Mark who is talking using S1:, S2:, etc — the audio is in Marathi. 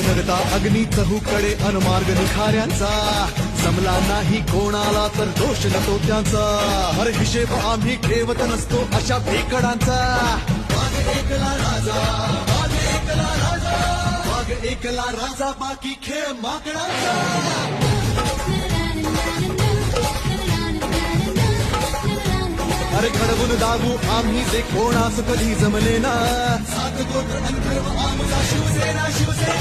S1: नगता अग्नी चहूकडे अनमार्ग निखाऱ्यांचा जमला नाही कोणाला तर दोष नको त्यांचा हर हिशेब आम्ही ठेवत नसतो अशा भेकडांचा वाघ एकला राजा वाघ एकला राजा वाघ एकला राजा बाकी खेळ माकडांचा अरे घडवून दाबू आम्ही जे कोणास कधी जमले ना सात गोत्र अंतर आमचा शिवसेना शिवसेना